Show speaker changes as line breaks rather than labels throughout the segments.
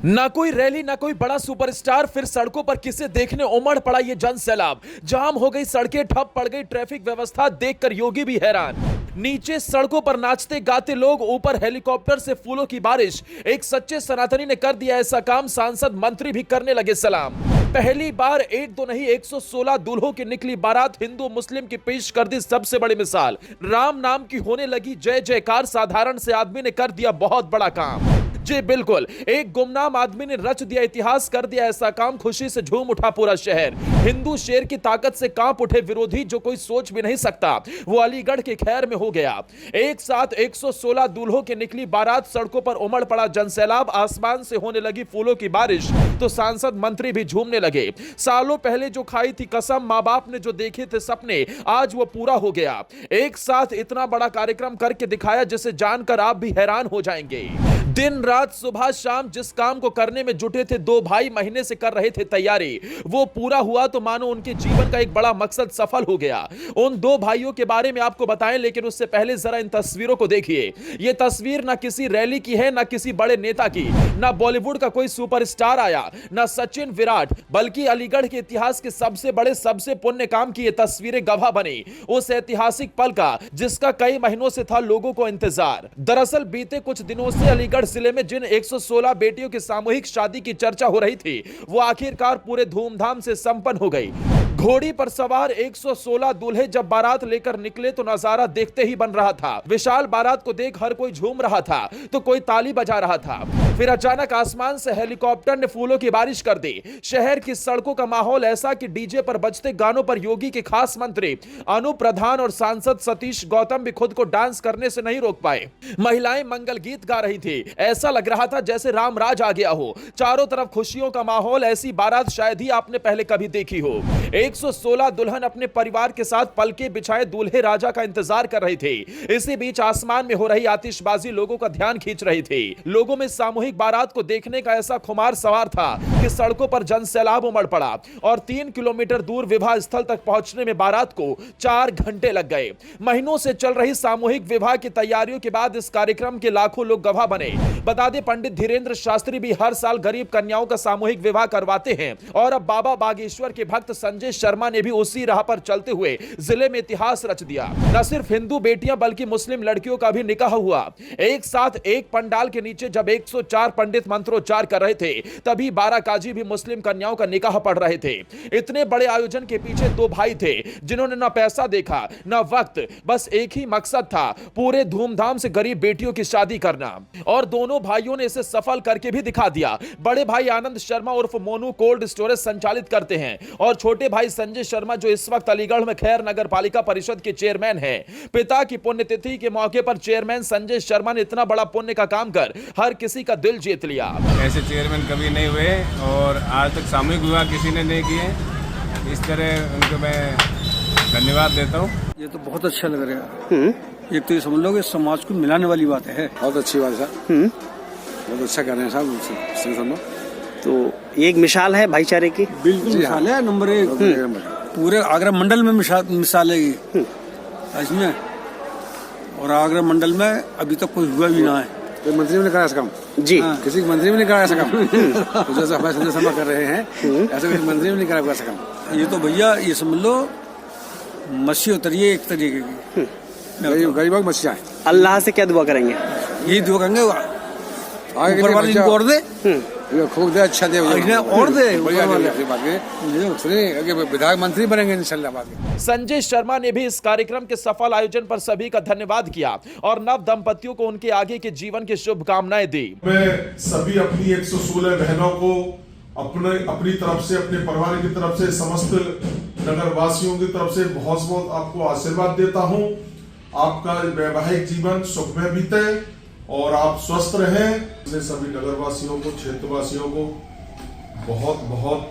ना कोई रैली ना कोई बड़ा सुपरस्टार, फिर सड़कों पर किसे देखने उमड़ पड़ा ये जन सैलाब। जाम हो गई सड़कें, ठप पड़ गई ट्रैफिक व्यवस्था, देखकर योगी भी हैरान। नीचे सड़कों पर नाचते गाते लोग, ऊपर हेलीकॉप्टर से फूलों की बारिश। एक सच्चे सनातनी ने कर दिया ऐसा काम, सांसद मंत्री भी करने लगे सलाम। पहली बार एक दो नहीं 116 दूल्हों की निकली बारात, हिंदू मुस्लिम की पेश कर दी सबसे बड़ी मिसाल। राम नाम की होने लगी जय जयकार, साधारण से आदमी ने कर दिया बहुत बड़ा काम। जी बिल्कुल, एक गुमनाम आदमी ने रच दिया इतिहास, कर दिया ऐसा काम, खुशी से झूम उठा पूरा शहर। हिंदू शेर की ताकत से कांप उठे विरोधी, जो कोई सोच भी नहीं सकता वो अलीगढ़ के खैर में हो गया। एक साथ 116 दूल्हों की निकली बारात, सड़कों पर उमड़ पड़ा जनसैलाब, आसमान से होने लगी फूलों की बारिश तो सांसद मंत्री भी झूमने लगे। सालों पहले जो खाई थी कसम, मां बाप ने जो देखे थे सपने, आज वो पूरा हो गया। एक साथ इतना बड़ा कार्यक्रम करके दिखाया जिसे जानकर आप भी हैरान हो जाएंगे। दिन रात सुबह शाम जिस काम को करने में जुटे थे दो भाई, महीने से कर रहे थे तैयारी, वो पूरा हुआ तो मानो उनके जीवन का एक बड़ा मकसद सफल हो गया। उन दो भाइयों के बारे में आपको बताएं, लेकिन उससे पहले जरा इन तस्वीरों को देखिए। ये तस्वीर ना किसी रैली की है, ना किसी बड़े नेता की, ना बॉलीवुड का कोई सुपरस्टार आया, ना सचिन विराट, बल्कि अलीगढ़ के इतिहास के सबसे बड़े सबसे पुण्य काम की ये तस्वीरें गवाह बनी उस ऐतिहासिक पल का, जिसका कई महीनों से था लोगों को इंतजार। दरअसल बीते कुछ दिनों से अलीगढ़ जिले में जिन 116 बेटियों की सामूहिक शादी की चर्चा हो रही थी, वो आखिरकार पूरे धूमधाम से संपन्न हो गई। घोड़ी पर सवार 116 दूल्हे जब बारात लेकर निकले तो नजारा देखते ही बन रहा था। विशाल बारात को देख हर कोई झूम रहा था तो कोई ताली बजा रहा था। फिर अचानक आसमान से हेलीकॉप्टर ने फूलों की बारिश कर दी। शहर की सड़कों का माहौल ऐसा कि डीजे पर बजते गानों पर योगी के खास मंत्री अनूप प्रधान और सांसद सतीश गौतम भी खुद को डांस करने से नहीं रोक पाए। महिलाएं मंगल गीत गा रही थी, ऐसा लग रहा था जैसे रामराज आ गया हो। चारों तरफ खुशियों का माहौल, ऐसी बारात शायद ही आपने पहले कभी देखी हो। 116 दुल्हन अपने परिवार के साथ पलके बिछाए दूल्हे राजा का इंतजार कर रही थी। इसी बीच आसमान में हो रही आतिशबाजी लोगों का ध्यान खींच रही थी। लोगों में सामूहिक बारात को देखने का ऐसा खुमार सवार था कि सड़कों पर जनसैलाब उमड़ पड़ा और 3 किलोमीटर दूर विवाह स्थल तक पहुंचने में बारात को 4 घंटे लग गए। महीनों से चल रही सामूहिक विवाह की तैयारियों के बाद इस कार्यक्रम के लाखों लोग गवाह बने। बता दें, पंडित धीरेन्द्र शास्त्री भी हर साल गरीब कन्याओं का सामूहिक विवाह करवाते हैं और अब बाबा बागेश्वर के भक्त संजय शर्मा ने भी उसी राह पर चलते हुए जिले में इतिहास रच दिया। न सिर्फ हिंदू बेटियां बल्कि मुस्लिम लड़कियों का भी निकाह हुआ। एक साथ एक पंडाल के नीचे जब 104 पंडित मंत्रोच्चार कर रहे थे, तभी 12 काजी भी मुस्लिम कन्याओं का निकाह पढ़ रहे थे। इतने बड़े आयोजन के पीछे दो भाई थे जिन्होंने न पैसा देखा न वक्त, बस एक ही मकसद था, पूरे धूमधाम से गरीब बेटियों की शादी करना। और दोनों भाइयों ने इसे सफल करके भी दिखा दिया। बड़े भाई आनंद शर्मा उर्फ मोनू कोल्ड स्टोरेज संचालित करते हैं और छोटे भाई संजय शर्मा जो इस वक्त अलीगढ़ में खैर नगर पालिका परिषद के चेयरमैन हैं। पिता की पुण्यतिथि के मौके पर चेयरमैन संजय शर्मा ने इतना बड़ा पुण्य का काम कर हर किसी का दिल जीत लिया।
ऐसे चेयरमैन कभी नहीं हुए और आज तक सामूहिक विवाह किसी ने नहीं किए। इस तरह उनको मैं धन्यवाद देता हूँ।
ये तो बहुत अच्छा लग रहा है। एक तो ये समझ लो कि समाज को मिलाने वाली बात है।
बहुत अच्छी बात है साहब, बहुत अच्छा कर रहे हैं साहब।
तो एक मिसाल है भाईचारे की।
बिल्कुल मिसाल है, नंबर 1। पूरे आगरा मंडल में मिसाल है ये इसमें, और आगरा मंडल में अभी तक कोई हुआ भी ना है।
कोई मंत्री ने करा ऐसा काम
जी,
किसी मंत्री ने करा ऐसा काम तो जैसा हमारे संजय शर्मा कर रहे हैं, ऐसा किसी मंत्री ने नहीं करा ऐसा काम।
ये तो भैया ये समझ लो मच्छी उतरिए एक तरीके की।
गरीबों की मच्छियाँ हैं।
अल्लाह से क्या दुआ करेंगे?
यही दुआ करेंगे
आगे
ऊपर वाले इनको और दे,
खूब दे, अच्छा दे
और दे।
विधायक मंत्री बनेंगे इंशाल्लाह।
संजय शर्मा ने भी इस कार्यक्रम के सफल आयोजन पर सभी का धन्यवाद किया और नव दंपतियों को उनके आगे के जीवन की शुभकामनाएं दी।
मैं सभी अपनी 116 बहनों को अपनी तरफ से, अपने परिवार की तरफ से, समस्त नगर वासियों की तरफ से बहुत बहुत आपको आशीर्वाद देता हूँ। आपका वैवाहिक जीवन सुखमय बीते और आप स्वस्थ रहें। सभी नगरवासियों को, क्षेत्रवासियों को बहुत बहुत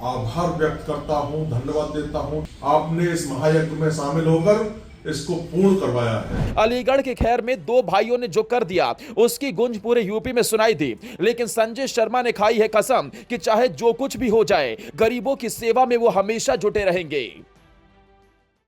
आभार व्यक्त करता हूं, धन्यवाद देता हूं। आपने इस महायज्ञ में शामिल होकर इसको पूर्ण करवाया है।
अलीगढ़ के खैर में दो भाइयों ने जो कर दिया उसकी गूंज पूरे यूपी में सुनाई दी, लेकिन संजय शर्मा ने खाई है कसम कि चाहे जो कुछ भी हो जाए, गरीबों की सेवा में वो हमेशा जुटे रहेंगे।